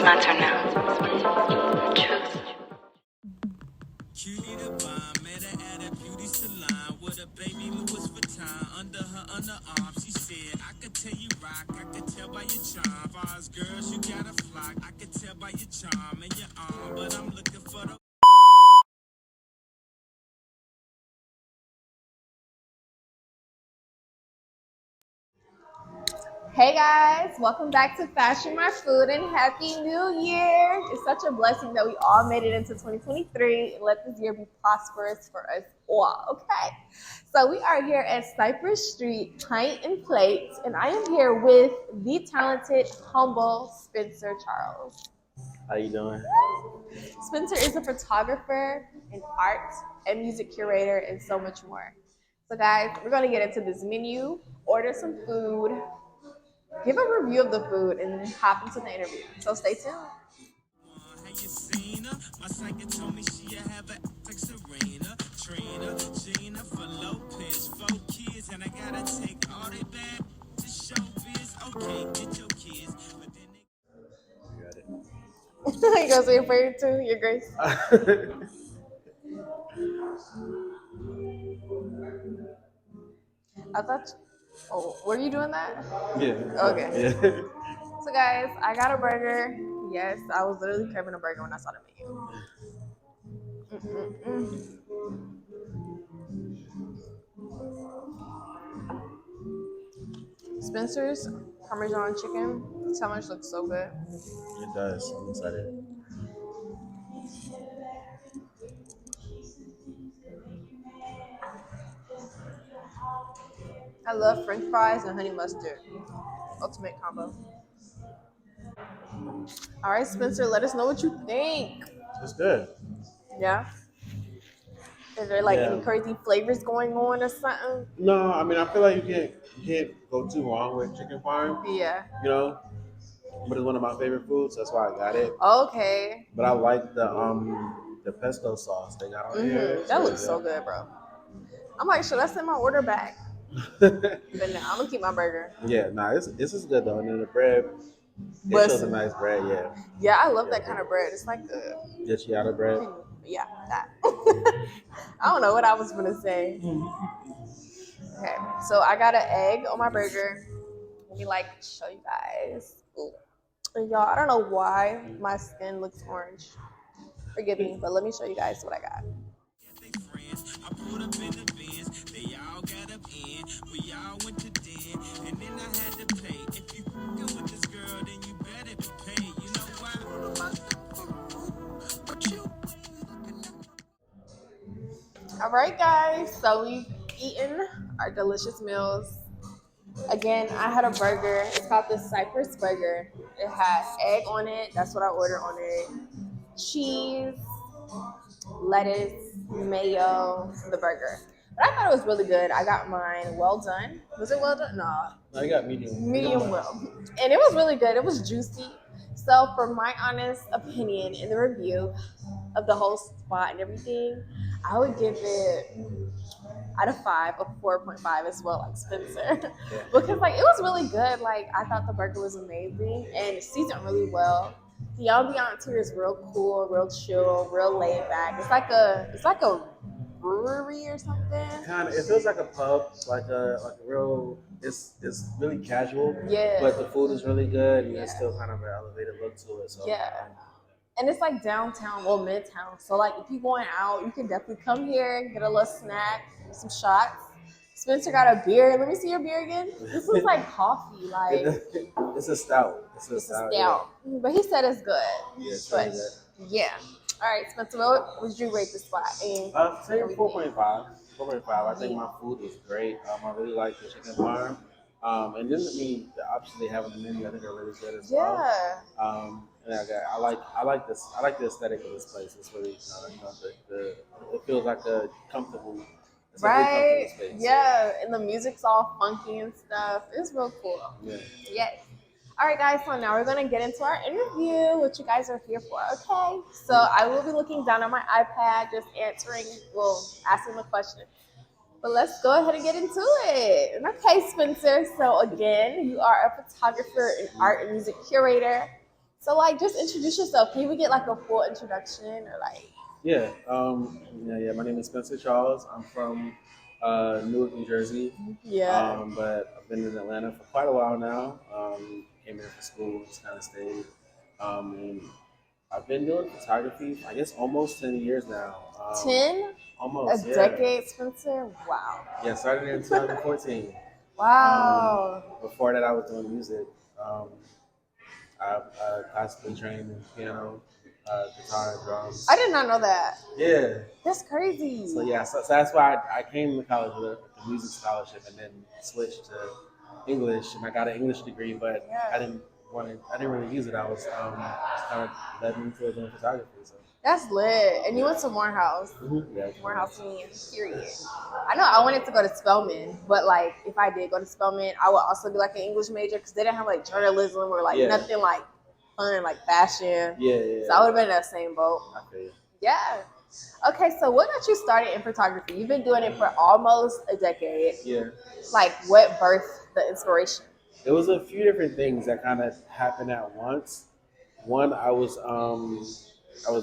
my turn now. Truth. Cutie the bomb, met her at a beauty salon with a baby Louis Vuitton under her underarm. She said, I could tell you rock, I could tell by your charm. Fars girls, you got a flock, I could tell by your charm and your arm, but I'm looking for the Hey guys, welcome back to Fashion My Food and Happy New Year. It's such a blessing that we all made it into 2023 and let this year be prosperous for us all, okay? So we are here at Cypress Pint Plate, and I am here with the talented, humble Spencer Charles. How you doing? Spencer is a photographer, an art and music curator, and so much more. So guys, we're gonna get into this menu, order some food, give a review of the food, and then hop into the interview. So stay tuned. Have you seen her? My psychic told me she'll have a like Serena, Trina, Gina for Lopez, 4 kids, and I gotta take all they back to show biz. Okay, get your kids, but then they You got it. You gonna say your prayer too, Your Grace? I thought. Oh, were you doing that? Yeah. Okay. Yeah. So guys, I got a burger. Yes, I was literally craving a burger when I saw the menu. Spencer's Parmesan chicken sandwich looks so good. It does. I'm excited. I love French fries and honey mustard. Ultimate combo. All right, Spencer, let us know what you think. It's good. Yeah. Is there like any Yeah. crazy flavors going on or something? No, I mean I feel like you can't go too wrong with chicken parm. Yeah. You know, but it's one of my favorite foods. That's why I got it. Okay. But I like the pesto sauce they got on here. That looks so good, bro. I'm like, should I send my order back? good. But no, I'm gonna keep my burger. Yeah, nah, this is good though. And then the bread, it But shows a nice bread. Yeah, yeah, I love that kind of bread. It's like the the ciabatta bread. yeah, that. I don't know what I was gonna say. Okay, so I got an egg on my burger. Let me like show you guys. Ooh. And y'all, I don't know why my skin looks orange. Forgive me, but let me show you guys what I got. they friends. I pulled up in the Benz, they all got up in. We all went to den, and then I had to pay. If you fucking with this girl, then you better be paid. You know why? But you All right, guys. So we've eaten our delicious meals. Again, I had a burger. It's called the Cypress Burger. It has egg on it. That's what I ordered on it. Cheese, lettuce, mayo, the burger. But I thought it was really good. I got mine well done. Was it well done? No, I got medium. medium well. And it was really good. It was juicy. So for my honest opinion in the review of the whole spot and everything, I would give it out of 5 a 4.5 as well, like Spencer. Because like it was really good. Like I thought the burger was amazing and seasoned really well. The ambiance here is real cool, real chill, real laid back. It's like a brewery or something. Kind of, it feels like a pub, like a real. It's really casual. Yeah. But the food is really good, and Yeah. it's still kind of an elevated look to it. So Yeah. And it's like downtown, well, Midtown. So like if you're going out, you can definitely come here, get a little snack, some shots. Spencer got a beer. Let me see your beer again. This looks like coffee. Like it's a stout. It's a it's a stout. stout. But he said it's good. Yeah, it's But really good. yeah. All right, Spencer, what would you rate the spot? And Say everything? 4.5. 4.5. I think Yeah. my food was great. I really like the chicken parm. And then the options they have on the menu, I think are really good as well. Yeah. And I like this. I like the aesthetic of this place. It's really it feels like a comfortable. It's a really Right? comfortable space. Yeah. And the music's all funky and stuff. It's real cool. Yeah. Yes. All right, guys. So now we're gonna get into our interview, what you guys are here for. Okay. So I will be looking down at my iPad, just asking the question. But let's go ahead and get into it. Okay, Spencer. So again, you are a photographer and art and music curator. So like, just introduce yourself. Can we get like a full introduction or like? Yeah. Yeah. My name is Spencer Charles. I'm from Newark, New Jersey. Yeah. But I've been in Atlanta for quite a while now. Came here for school, just kind of stayed. And I've been doing photography, I guess, almost 10 years now. 10? A Almost, yeah. decade, Spencer? Wow. Yeah, started in 2014. Wow. Before that, I was doing music. I classically trained in piano, guitar, drums. I did not know that. Yeah. That's crazy. So yeah, so that's why I came to college with a music scholarship and then switched to English, and I got an English degree, but Yeah. I didn't really use it. I was just kind of led me to doing photography. So. That's lit. And you went to Morehouse. Yeah. Morehouse Union, period. I know I wanted to go to Spelman, but like if I did go to Spelman, I would also be like an English major because they didn't have like journalism or like nothing like fun, like fashion. Yeah. So I would have been in that same boat. I feel you. Yeah. Okay, so what got you started in photography? You've been doing it for almost a decade. Yeah. Like what birthed the inspiration? It was a few different things that kind of happened at once. One, I was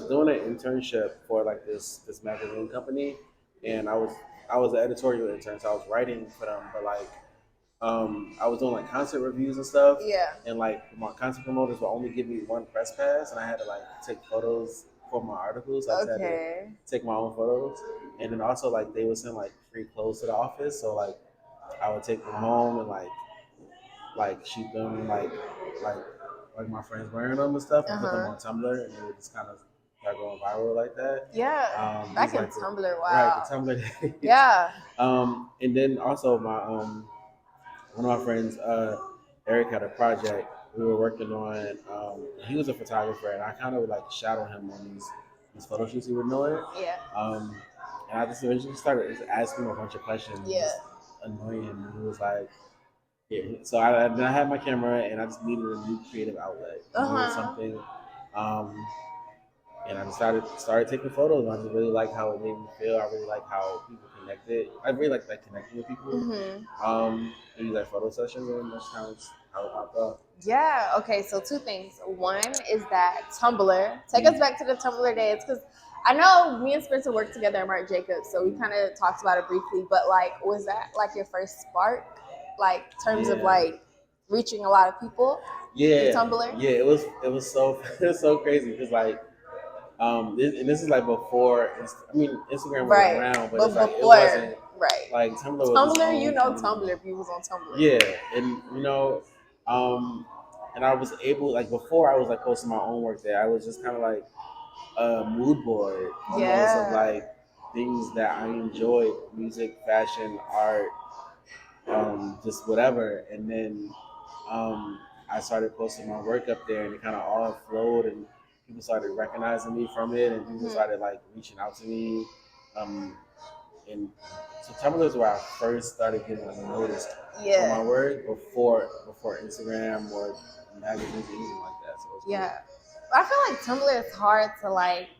doing an internship for like this magazine company, and I was an editorial intern, so I was writing for them. But like, I was doing like concert reviews and stuff. Yeah. And like my concert promoters would only give me one press pass, and I had to like take photos for my articles. I just had to take my own photos, and then also like they would send like free clothes to the office, so like I would take them home and like shoot them like my friends wearing them and stuff, and put them on Tumblr, and it would just kind of start going viral like that. Yeah. Back in Tumblr, wow. Right, the Tumblr days. Yeah. And then also my one of my friends, Eric, had a project we were working on. He was a photographer, and I kind of would like shadow him on these photo shoots he was doing. Yeah. And I just eventually started just asking him a bunch of questions. Yeah. Just annoying him. And he was like, yeah. So then I had my camera, and I just needed a new creative outlet. Doing something. And I just started taking photos. And I just really like how it made me feel. I really like how people connected. I really like connecting with people. Maybe like photo sessions, and that's kind of how it popped up. Yeah. Okay. So two things. One is that Tumblr. Take us back to the Tumblr days, because I know me and Spencer worked together at Marc Jacobs, so we kind of talked about it briefly. But like, was that like your first spark, like in terms of like reaching a lot of people? Yeah. Through Tumblr. Yeah. It was so crazy because like. And this is like before. Instagram was around, but it's like it wasn't like Tumblr. Tumblr, you know, Tumblr. If you was on Tumblr, yeah, and you know, and I was able like before I was like posting my own work there. I was just kind of like a mood board almost of like things that I enjoyed: music, fashion, art, just whatever. And then I started posting my work up there, and it kind of all flowed and. People started recognizing me from it, and people started like reaching out to me. And so Tumblr is where I first started getting like, noticed for my work before Instagram or magazines or anything like that. So cool. I feel like Tumblr is hard to like,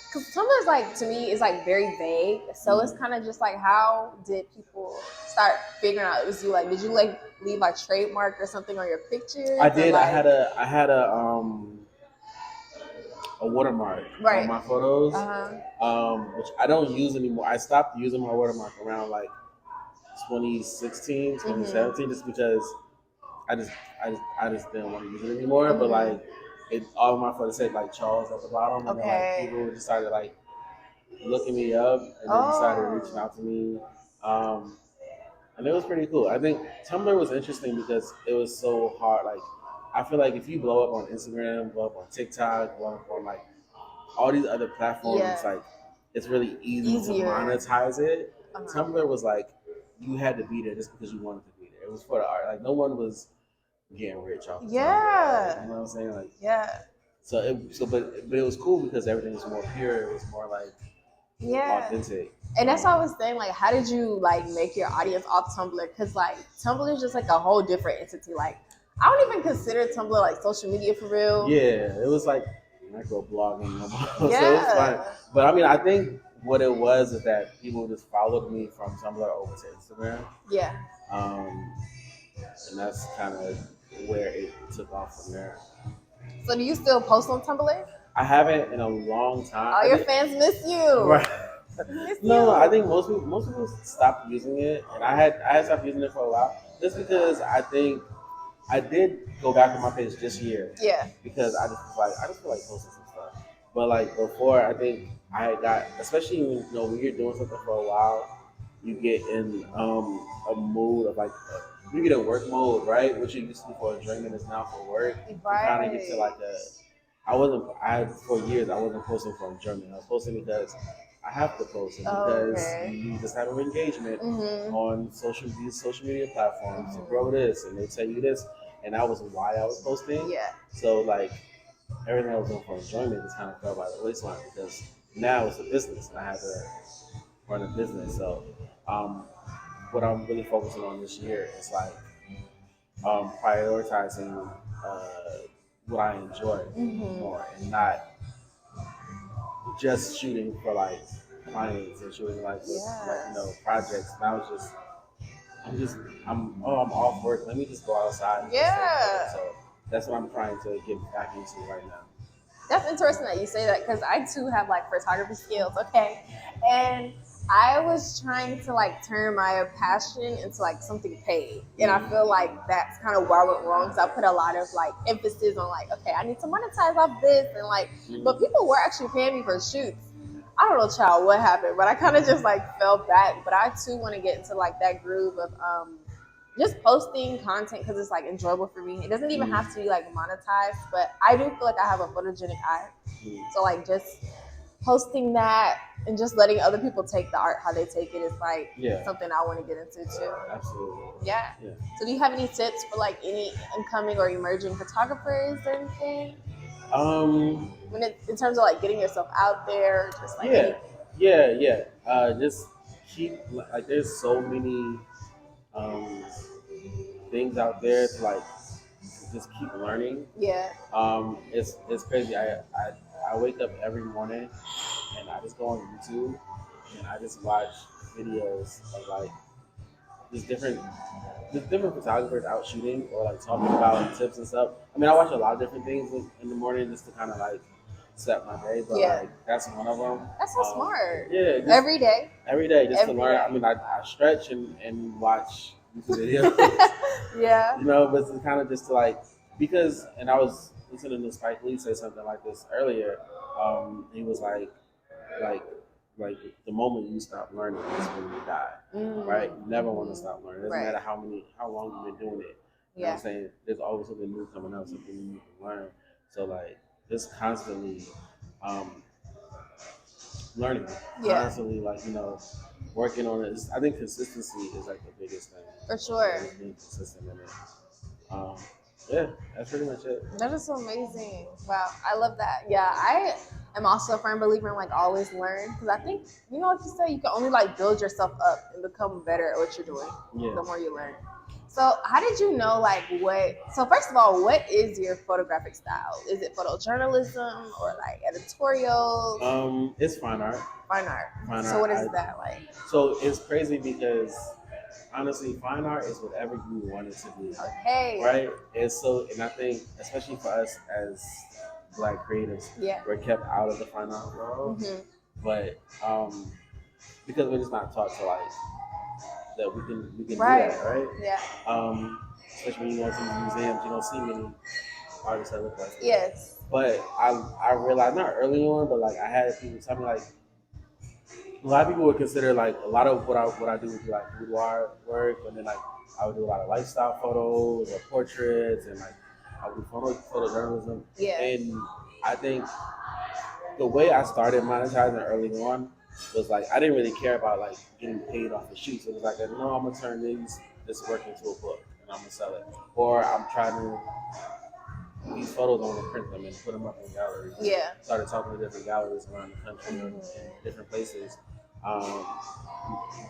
because Tumblr is like, to me, is like very vague. So it's kind of just like, how did people start figuring out it was you? Like, did you like leave like trademark or something on your pictures? I did. Like, I had a watermark on my photos, which I don't use anymore. I stopped using my watermark around like 2016, 2017, just because I just didn't want to use it anymore. But like, all of my photos said like Charles at the bottom, and then, like, people just started like looking me up, and then started reaching out to me, and it was pretty cool. I think Tumblr was interesting because it was so hard. Like, I feel like if you blow up on Instagram, blow up on TikTok, blow up on like all these other platforms, like it's really easy to monetize it. Tumblr was like you had to be there just because you wanted to be there. It was for the art. Like no one was getting rich off of Tumblr. Like, you know what I'm saying? Like but it was cool because everything was more pure. It was more like authentic. And that's what I was saying, like, how did you like make your audience off Tumblr? Because like Tumblr is just like a whole different entity. Like I don't even consider Tumblr like social media for real. Yeah, it was like micro blogging. So it was fun. But I mean, I think what it was is that people just followed me from Tumblr over to Instagram. Yeah. And that's kind of where it took off from there. So do you still post on Tumblr? I haven't in a long time. All your fans miss you. Right. Miss No, you. I think most people stopped using it, and I had stopped using it for a while, just because I think I did go back on my page this year. Yeah. Because I just feel like posting some stuff. But like before, I think I had got, especially when when you're doing something for a while, you get in a mood of like you get in work mode, right? What you used to do for enjoyment is now for work. Right. You kind of get to like a. For years I wasn't posting for enjoyment. I was posting because I have to post it because you just have an engagement on social media platforms to grow this, and they tell you this, and that was why I was posting. Yeah. So like everything I was doing for enjoyment just kind of fell by the waistline because now it's a business and I have to run a business. So what I'm really focusing on this year is like prioritizing what I enjoy more and not just shooting for like clients and shooting like projects. And I was I'm off work. Let me just go outside. And so that's what I'm trying to get back into right now. That's interesting that you say that because I too have like photography skills, okay? And I was trying to like turn my passion into like something paid. And I feel like that's kind of where I went wrong. So I put a lot of like emphasis on like, okay, I need to monetize off this and like, but people were actually paying me for shoots. I don't know, child, what happened, but I kind of just like fell back. But I too want to get into like that groove of just posting content because it's like enjoyable for me. It doesn't even have to be like monetized, but I do feel like I have a photogenic eye. So like just posting that and just letting other people take the art how they take it is like something I want to get into too. Absolutely. Yeah. So do you have any tips for like any incoming or emerging photographers or anything? In terms of like getting yourself out there, just like just keep like there's so many things out there to like just keep learning. It's crazy. I wake up every morning and I just go on YouTube and I just watch videos of like just different photographers out shooting or like talking about tips and stuff. I mean, I watch a lot of different things in the morning just to kind of like set my day, but like that's one of them. That's so smart. Yeah, every day just to learn. I mean, I stretch and watch YouTube videos. But it's kind of just to like and I was listening to Spike Lee say something like this earlier. He was like the moment you stop learning is when you die, right? You never want to stop learning. It doesn't matter how long you've been doing it. You know what I'm saying? There's always something new coming up, something you can learn. So like just constantly learning, constantly like working on it. I think consistency is like the biggest thing. For sure. Just being consistent in it. That's pretty much it. That is so amazing. Wow, I love that. Yeah, I am also a firm believer in like always learn because I think what you say, you can only like build yourself up and become better at what you're doing the more you learn. So how did you know so first of all, what is your photographic style? Is it photojournalism or like editorial? It's fine art. Fine art. So what is that like? So it's crazy because honestly, fine art is whatever you want it to be. Okay. Right? And I think, especially for us as Black creatives, we're kept out of the fine art world. But because we're just not taught to like that we can do that, right? Yeah. Especially when you go to these museums, you don't see many artists that look like that. Yes. But I realized not early on, but like I had people tell me like a lot of people would consider like a lot of what I do would be like boudoir work, and then like I would do a lot of lifestyle photos or portraits, and like I would do photojournalism. Yeah. And I think the way I started monetizing early on was like I didn't really care about like getting paid off the shoots. It was like no, I'm gonna turn this work into a book and I'm gonna sell it, or I'm trying to. These photos, I want to print them and put them up in galleries. Yeah. Started talking to different galleries around the country and different places.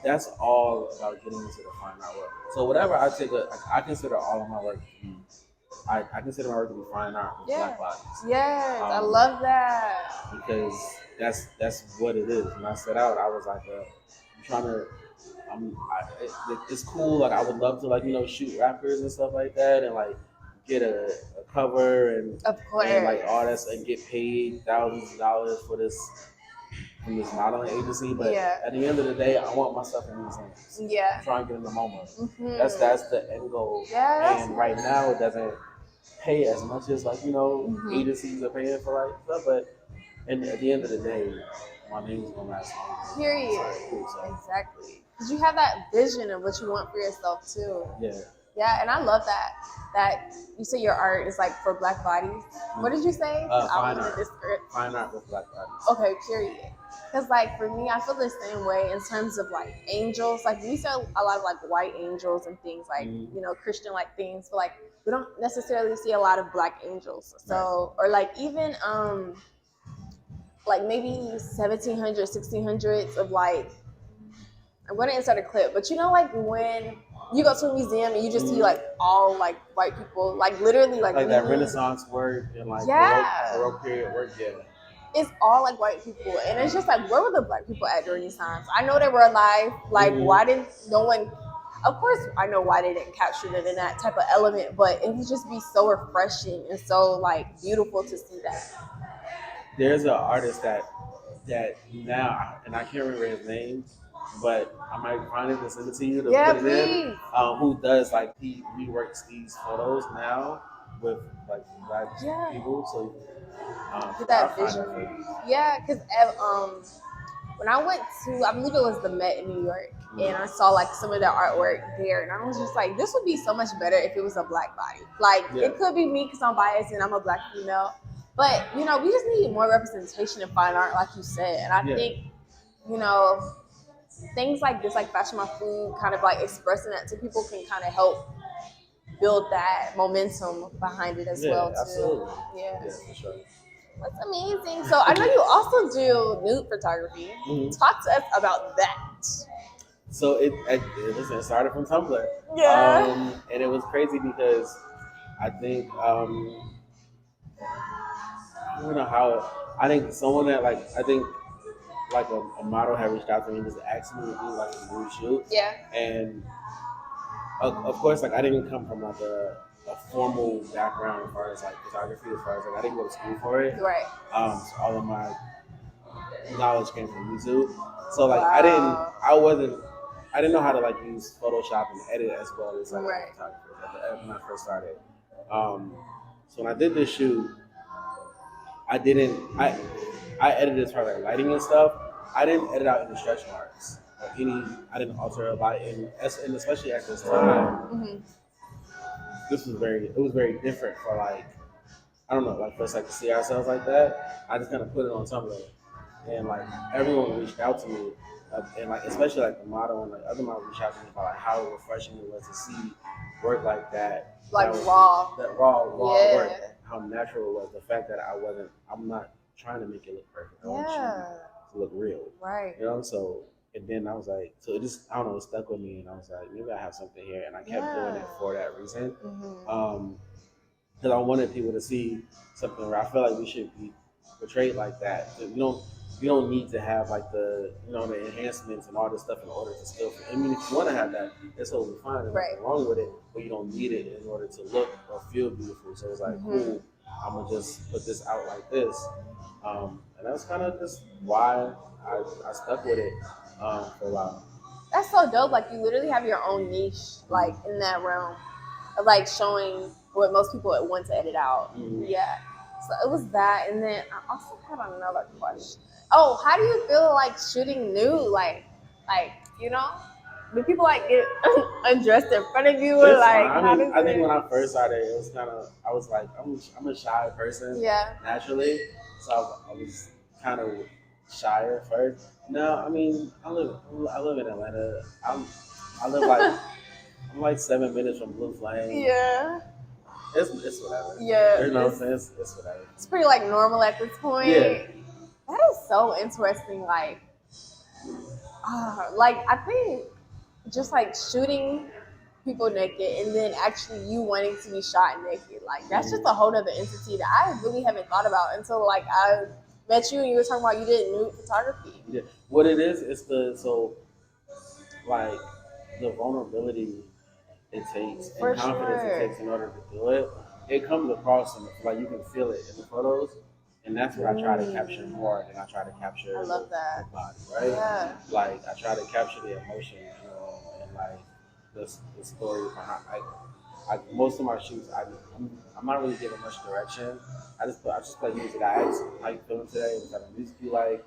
That's all about getting into the fine art work. So whatever I consider all of my work to be. I consider my work to be fine art with black bodies. Yes, I love that. Because that's what it is. When I set out, I was like, it's cool. Like I would love to shoot rappers and stuff like that, and like get a cover and Of course. and like all that and get paid thousands of dollars for this from this modeling agency. But at the end of the day, I want my stuff in museums. Yeah. Try and get in the MoMA. Mm-hmm. That's the end goal. Yeah, and right now it doesn't pay as much as like agencies are paying for like stuff, but and at the end of the day, my name's gonna last long. Period. Exactly. Because you have that vision of what you want for yourself too. Yeah. Yeah, and I love that. That you say your art is like for Black bodies. What did you say? Fine art. Fine art with Black bodies. Okay, period. Because like for me, I feel the same way in terms of like angels. Like we sell a lot of like white angels and things like Christian like things, but like we don't necessarily see a lot of Black angels. So or like even like maybe 1700s, 1600s of like, I'm going to insert a clip, but like when you go to a museum and you just see like all like white people, like literally like that Renaissance work and like Baroque period work, it's all like white people, and it's just like, where were the Black people at during these times? I know they were alive. Like, why didn't no one? Of course, I know why they didn't capture it in that type of element, but it would just be so refreshing and so like beautiful to see that. There's an artist that now, and I can't remember his name, but I might find it and send it to you to put it in. Who does like he reworks these photos now with like Black people, so. Get that vision. Yeah, because when I went to, I believe it was the Met in New York, and I saw like some of the artwork there, and I was just like, this would be so much better if it was a Black body. Like it could be me because I'm biased and I'm a Black female, but we just need more representation in fine art, like you said. And I think things like this, like Fashionmyfood, kind of like expressing that to people can kind of help build that momentum behind it as well too. Absolutely. Yeah, for sure. That's amazing. So I know you also do nude photography. Talk to us about that. So it started from Tumblr. Yeah. And it was crazy because I think I don't know how. I think someone that a model had reached out to me and just asked me to do like a nude shoot. Yeah. And of course, like I didn't come from like a formal background as far as like photography, as far as like I didn't go to school for it. Right. So all of my knowledge came from YouTube. So like I didn't know how to like use Photoshop and edit as well as like photographers when I first started. So when I did this shoot, I edited as far as like lighting and stuff. I didn't edit out any stretch marks. I didn't alter a lot, and especially at this time, it was very different for like, I don't know, like for us like to see ourselves like that. I just kind of put it on Tumblr, and like everyone reached out to me, and like especially like the model and like other models reached out to me about like how refreshing it was to see work like that, like raw work, how natural it was. The fact that I'm not trying to make it look perfect. I want you to look real, right? So. And then I was like, so it just, I don't know, it stuck with me. And I was like, maybe I have something here. And I kept doing it for that reason. Because I wanted people to see something where I feel like we should be portrayed like that. You don't need to have like the enhancements and all this stuff in order to still, I mean, if you want to have that, it's totally fine. There's nothing wrong with it. But you don't need it in order to look or feel beautiful. So it's like, cool, I'm going to just put this out like this. And that's kind of just why I stuck with it. For a while. That's so dope. Like you literally have your own niche, like in that realm of like showing what most people would want to edit out. Yeah. So it was that, and then I also had another question. Oh, how do you feel like shooting nude? Like do people like get undressed in front of you, or like? I think when I first started, it was kind of I was like I'm a shy person. Yeah. Naturally, so I was kind of shy at first. No, I mean I live in Atlanta. I live like I'm like 7 minutes from Blue Flame. Yeah. It's whatever. Yeah. You know what I'm saying? It's whatever. It's pretty like normal at this point. Yeah. That is so interesting. Like I think just like shooting people naked and then actually you wanting to be shot naked, like that's just a whole other entity that I really haven't thought about until like I met you and you were talking about you did nude photography. Yeah. What it is the vulnerability it takes and confidence it takes in order to do it. it comes across and like you can feel it in the photos, and that's what I try to capture more than I try to capture I love that. the body, right? Yeah. Like I try to capture the emotion, and like the story behind. Like most of my shoots, I'm not really giving much direction. I just play music. I ask how you feeling today, what type of music you like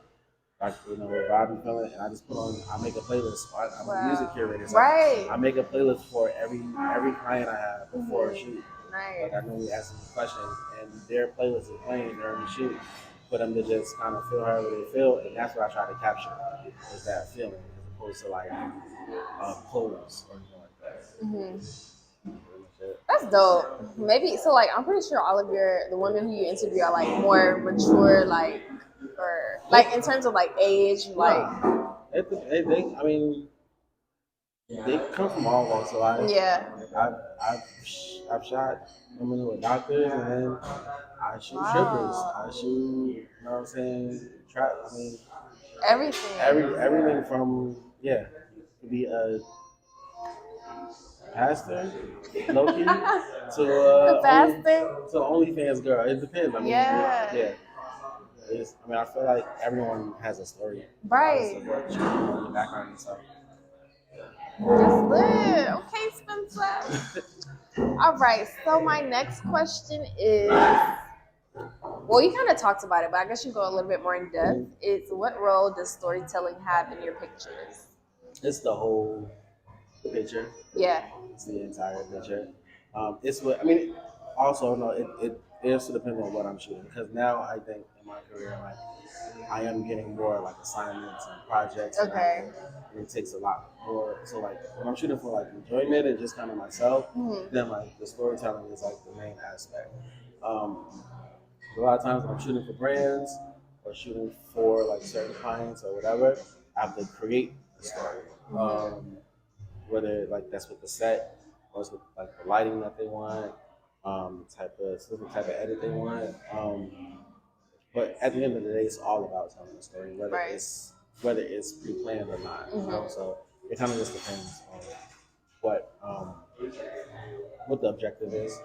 what vibe I'm feeling, and I just I make a playlist. I'm a music curator, so Right. I make a playlist for every client I have before a shoot. Nice. Like I normally ask them questions, and their playlist is playing during the shoot for them to just kind of feel however they feel, and that's what I try to capture is that feeling as opposed to like clothes or anything like that. That's dope. Maybe so. Like, I'm pretty sure all of the women who you interview are like more mature, like, or like in terms of like age, like. I mean, they come from all walks of life. Yeah. I've shot women who are doctors, and then I shoot strippers. I shoot, you know what I'm saying? Trap. I mean, everything. Everything from to be a pastor, Loki, to pastor, to OnlyFans girl. It depends. I mean, yeah. I feel like everyone has a story. Right. Of what you know in the background and stuff. That's lit. Okay, Spencer. All right. So my next question is, well, you kind of talked about it, but I guess you go a little bit more in depth. Is what role does storytelling have in your pictures? It's the whole picture. Yeah. It's the entire picture. It's what I mean. Also, no, it also depends on what I'm shooting because now I think in my career, like I am getting more like assignments and projects. Okay. And it takes a lot more. So like when I'm shooting for like enjoyment and just kind of myself, then like the storytelling is like the main aspect. A lot of times when I'm shooting for brands or shooting for like certain clients or whatever, I have to create the story. Whether like that's with the set or it's with like the lighting that they want, specific type of edit they want. But at the end of the day, it's all about telling the story, whether it's pre-planned or not. You know? So it kind of just depends on what the objective is.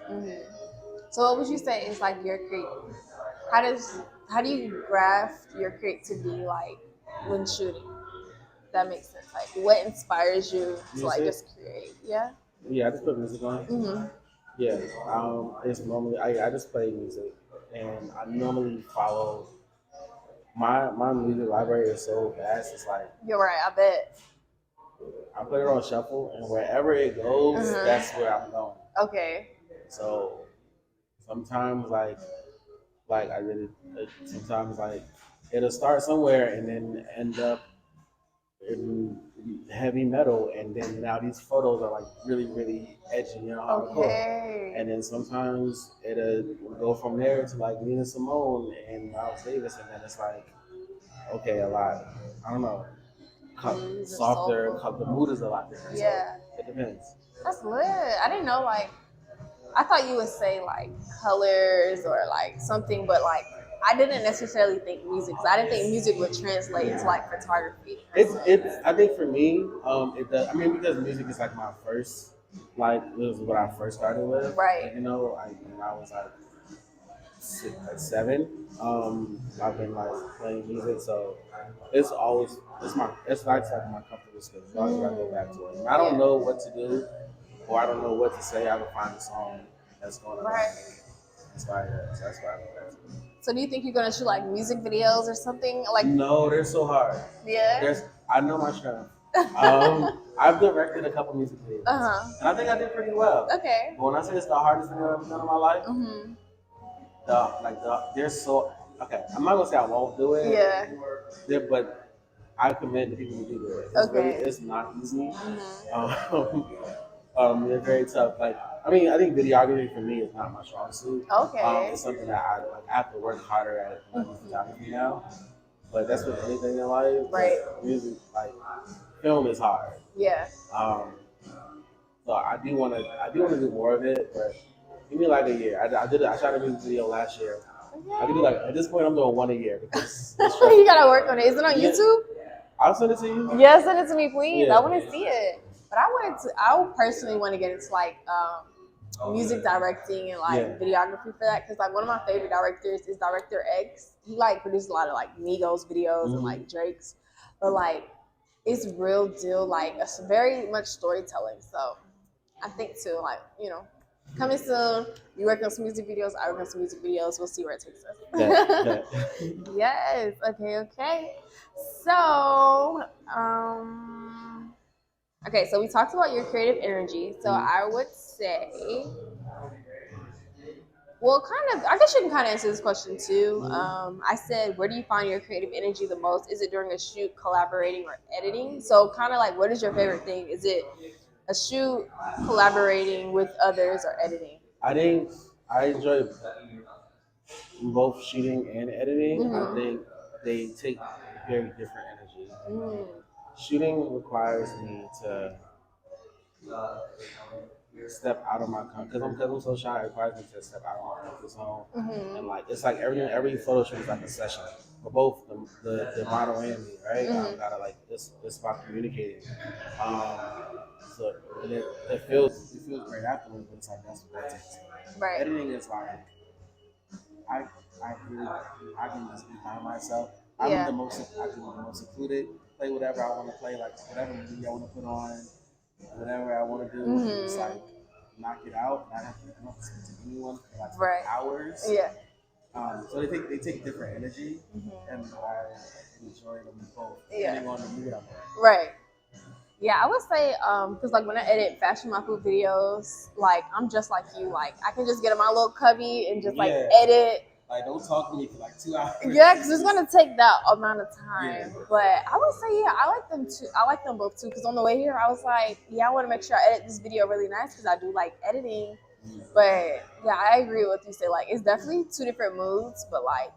So what would you say is like your how do you graft your creativity like when shooting? If that makes sense. Like what inspires you to like just create? Yeah. Yeah, I just put music on. Yeah. It's normally I just play music and I normally follow my music library is so vast, it's like you're right, I bet. I put it on shuffle and wherever it goes, that's where I'm going. Okay. So sometimes like I really sometimes like it'll start somewhere and then end up in heavy metal, and then now these photos are like really really edgy, you know, hardcore. And then sometimes it'll go from there to like Nina Simone and Miles Davis, and then it's like okay, a lot, I don't know, softer. The mood is a lot different. Yeah, so it depends. That's lit. I didn't know, like, I thought you would say like colors or like something, but like I didn't necessarily think music. Cause I didn't think music would translate into like photography. It's I think for me, it does. I mean, because music is like my first, like it was what I first started with. Right. You know, when I was like 7, I've been like playing music, so it's like my comfortable space. It's always I go back to it. And I don't know what to do, or I don't know what to say. I can find a song that's going to inspire that. So that's why I go back to it. So do you think you're gonna shoot like music videos or something? Like no, they're so hard. Yeah. I know my strength. I've directed a couple music videos, and I think I did pretty well. Okay. But when I say it's the hardest thing I've ever done in my life, they're so okay. I'm not gonna say I won't do it. Yeah. But I commend the people who do it. It's not easy. They're very tough. Like I mean, I think videography for me is not my strong suit. Okay. It's something that I have to work harder at when I do photography now. But that's with anything in life. Right. Music, like film is hard. Yeah. So I do want to do more of it, but give me like a year. I shot a music video last year. I can do like at this point I'm doing one a year because you gotta work on it. Is it on YouTube? I'll send it to you. Yeah, send it to me, please. I want to see it. But I personally want to get into like music directing and like videography for that, because like one of my favorite directors is Director X. He like produced a lot of like Migos videos and like Drake's, but like it's real deal, like it's very much storytelling. So I think too, like, you know, coming soon. You work on some music videos, I work on some music videos. We'll see where it takes us. Yes. Okay. So, okay. So we talked about your creative energy. So I would say, well, kind of. I guess you can kind of answer this question too. I said, where do you find your creative energy the most? Is it during a shoot, collaborating, or editing? So, kind of like, what is your favorite thing? Is it a shoot, collaborating with others, or editing? I think I enjoy both shooting and editing. I think they take very different energy. Shooting requires me to step out of my because I'm so shy. It requires me to step out of my comfort zone, and like it's like every photo shoot is like a session for both the model and me, right? I gotta like it's about communicating. Um, so and it feels great afterwards, but it's like that's what that takes. Right. Editing is like I really I can just be by myself. I'm the most I can be the most secluded. Play whatever I want to play, like whatever movie I want to put on, whatever I want to do. Just like knock it out. I don't have to speak to anyone for like hours. Yeah. So they take different energy, and I enjoy them both depending on the mood I'm in. Right. Yeah, I would say, because like when I edit Fashionmyfood videos, like I'm just like you, like I can just get in my little cubby and just like edit. Like don't talk to me for like 2 hours. Yeah, because it's gonna take that amount of time. But I would say, yeah, I like them too. I like them both too. Because on the way here, I was like, yeah, I want to make sure I edit this video really nice because I do like editing. But yeah, I agree with what you say. Like it's definitely two different moods, but like.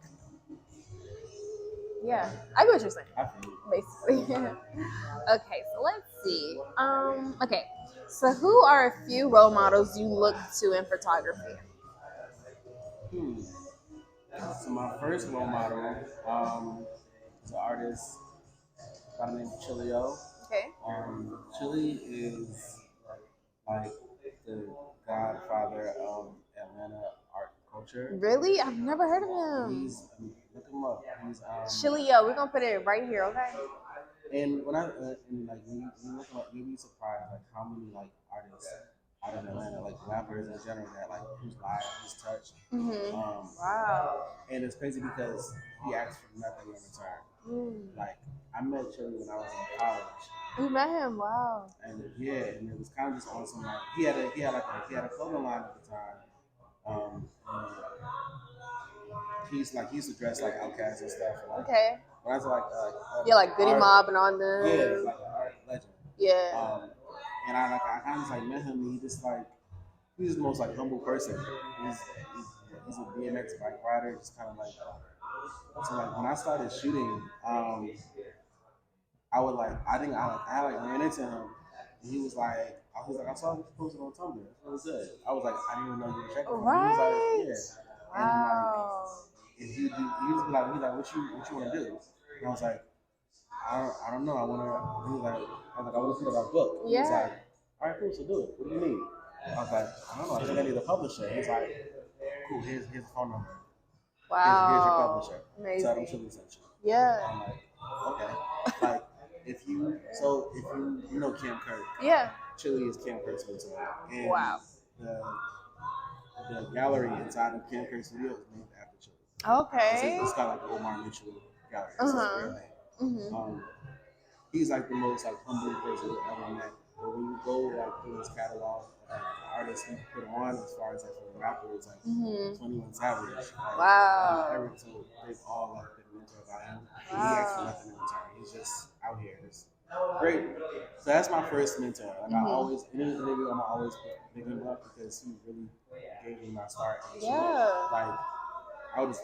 Yeah, I get what you're saying. Basically. Okay, so let's see. Okay, so who are a few role models you look to in photography? So my first role model is an artist by the name of Chillyolovesyou. Okay. Chilly is like the godfather of Atlanta art culture. Really? I've never heard of him. Look him up. He's Chillyyo. We're gonna put it right here, okay? And when I like when you look up, you'll be surprised like how many like artists out of Atlanta, like rappers in general, that like whose lives he's touched. Wow. And it's crazy because he asked for nothing in return. Like I met Chilly when I was in college. You met him? Wow. And and it was kind of just on some like he had a clothing line at the time. He's like he used to dress like Outkast and stuff. And, like, when I was like Goody Mob and on the like an art legend. And I kind of just like met him. And he just like he's the most like humble person. He's a BMX bike rider. Just kind of like so like when I started shooting, I would like I ran into him. And he was like I saw you posted on Tumblr. It was good. I was like I didn't even know you were checking. Right. He was like wow. And he just be like, what you want to do? And I was like, I don't know. I want to put out a book. Yeah. He's like, all right, cool. So do it. What do you need? I was like, I don't know. I think I need a publisher. He's like, cool. Here's the phone number. Wow. Here's your publisher. Amazing. Tell them Chilly sent you. Yeah. I'm like, okay. Like if you know Cam Kirk. Yeah. Chilly is Cam Kirk's mentor. And wow. The gallery inside of Cam Kirk's studio is named after Chilly. Okay. It's got like the Omar Mitchell gallery. It's his real name. He's like the most like humble person I've ever met. But when you go like through his catalog, like the artists he put on as far as like the rappers, like 21 Savage. Like, wow. So they've all like been mentored by him. And he asks for nothing in return. He's just out here. It's great. So that's my first mentor. Like I always in any interview I'm always pick him up because he really gave me my start. Like I would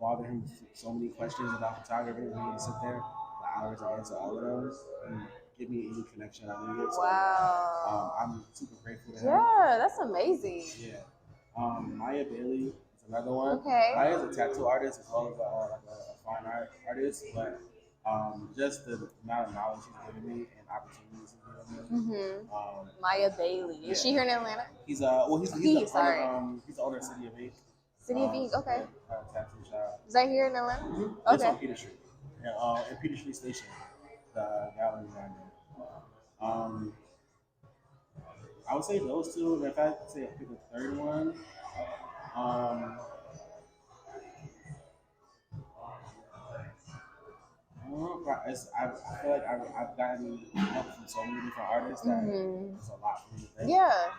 bother him with so many questions about photography, and he would sit there for hours and answer all of those and give me any connection I needed. So, I'm super grateful to him. Yeah, that's amazing. Yeah. Miyabailey is another one. Okay. Maya is a tattoo artist as well as like a fine art artist, but Just the amount of knowledge he's given me and opportunities he's given me. Miyabailey. Yeah. Is she here in Atlanta? He's the owner of City of Ink. City of Ink, okay. Tattoo shop. Is that here in Atlanta? Mm-hmm. It's Okay. on Peter Street. Yeah, in Peter Street Station, the gallery around there. I would say those two. And if I had to say pick a third one, I feel like I've gotten help from so many different artists that it's a lot for me to think. Yeah.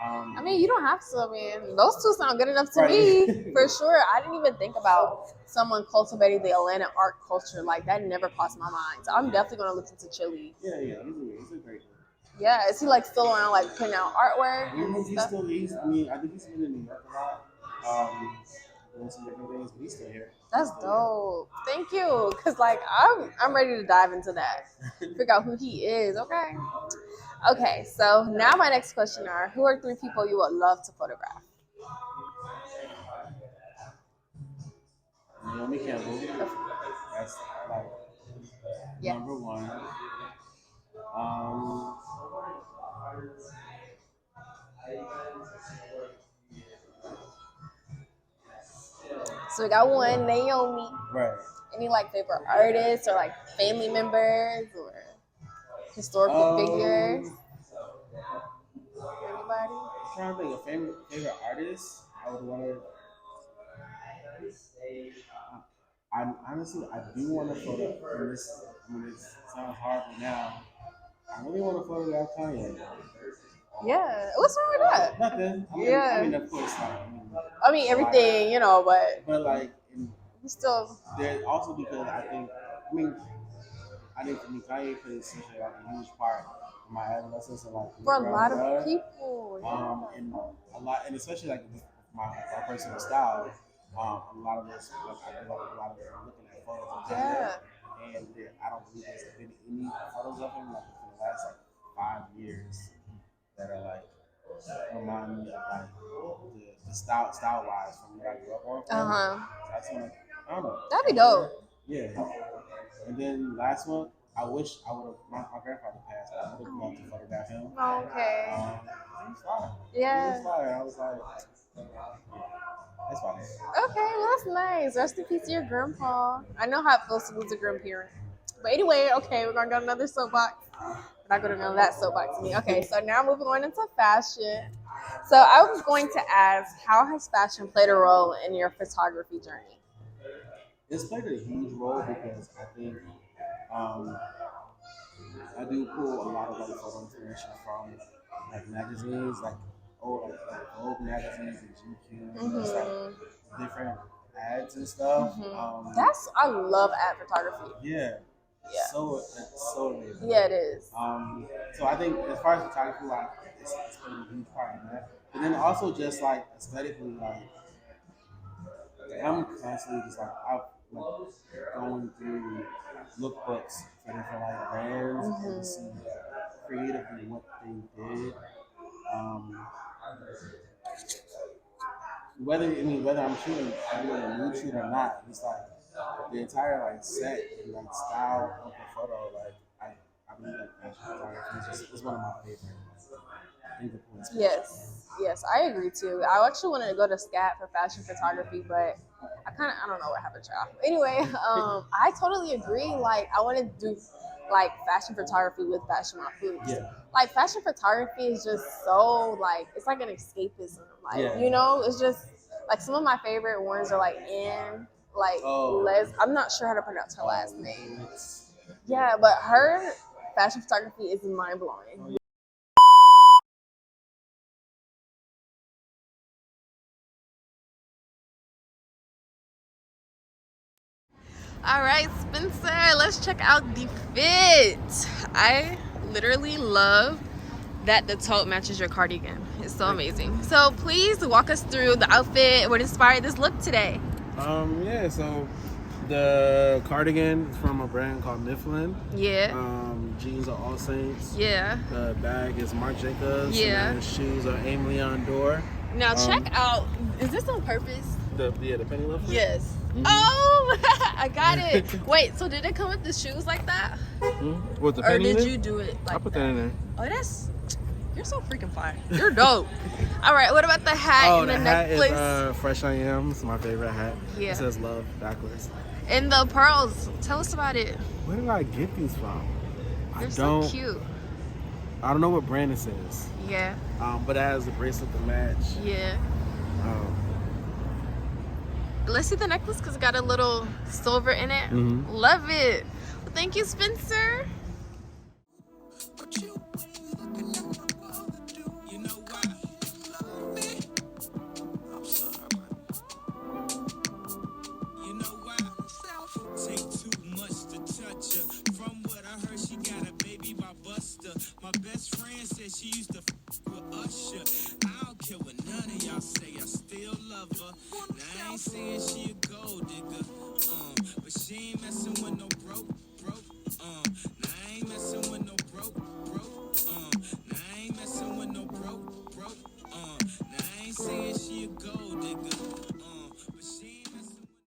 I mean, you don't have to. I mean, those two sound good enough to me, for sure. I didn't even think about someone cultivating the Atlanta art culture. Like, that never crossed my mind. So I'm definitely going to look into Chili. Yeah, he's a great dude. Yeah, is he like still around, like putting out artwork and stuff? I think he's been in New York a lot. Doing some different things, but he's still here. That's dope. Thank you. Cause like I'm ready to dive into that. Figure out who he is. Okay, so now my next question are, who are 3 people you would love to photograph? Naomi Campbell. That's like number 1. So we got one, Naomi. Right. Any like favorite artists or like family members or historical figures? Anybody? I'm trying to think of favorite artists. I would want to. I do want to photograph. It sounds hard now. I really want to photograph Kanye. Yeah. What's wrong with that? Nothing. I mean, of course, everything, but like, still. there's also because I think for me, Kanye played such a huge part in my adolescence and like for a lot of people. And a lot, and especially like with my personal style, a lot of us, like, I do like a lot of looking at photos of him, and I don't believe there's been any photos of him like in the last like 5 years that are like remind me of like the style wise from what I grew up on. So I just want to, I don't know. That'd be dope. Yeah. And then last one, I wish I would have. My grandfather passed. I would have loved to photograph him. Okay. He was fire. Yeah. He was fire. I was like, that's fine. Okay, well that's nice. Rest in peace to your grandpa. I know how it feels to lose a grandparent. But anyway, okay, we're gonna go to another soapbox. We're not gonna know that soapbox to me. Okay, so now moving on into fashion. So I was going to ask, how has fashion played a role in your photography journey? It's played a huge role because I think I do pull a lot of like photo inspiration from like magazines, like Vogue magazines and GQ, just like different ads and stuff. I love ad photography. Yeah. So amazing. Yeah, it is. So I think as far as photography, like it's played a huge part in that. But then also just like aesthetically, like I'm constantly just like out going through lookbooks for different like brands and to see creatively what they did. Whether I'm doing a nude shoot or not, it's like the entire like set and like style of the photo. Like I believe like fashion photography is one of my favorite things. Yes, I agree too. I actually wanted to go to SCAT for fashion photography, but I don't know what happened to y'all. Anyway, I totally agree. Like I want to do like fashion photography with Fashionmyfood. Yeah. Like fashion photography is just so like, it's like an escapism. Like, it's just like some of my favorite ones are like I'm not sure how to pronounce her last name. Yeah, but her fashion photography is mind blowing. All right, Spencer, let's check out the fit. I literally love that the tote matches your cardigan. It's so amazing. So please walk us through the outfit. What inspired this look today? So the cardigan is from a brand called Mifflin. Yeah. Jeans are All Saints. Yeah. The bag is Marc Jacobs. Yeah. And the shoes are Aime Leon Dore. Now check out, is this on purpose? The penny loafers? Yes. Mm-hmm. Oh, I got it. Wait, so did it come with the shoes like that? Mm-hmm. With the Or penny did in it? you do it like I put that in there. Oh, you're so freaking fine. You're dope. All right, what about the hat and the necklace? Hat is Fresh I Am. It's my favorite hat. Yeah. It says love backwards. And the pearls, tell us about it. Where did I get these from? They're so cute. I don't know what brand this is. Yeah. But it has a bracelet to match. Yeah. Let's see the necklace because it got a little silver in it. Mm-hmm. Love it. Well, thank you, Spencer. My best friend said she used to with Usher. I don't care what none of y'all say, I still love her. Now I ain't saying she a gold digger, but she ain't messing with no broke. Now I ain't messing with no broke. Now I ain't messing with no broke. Now I ain't saying she a gold digger.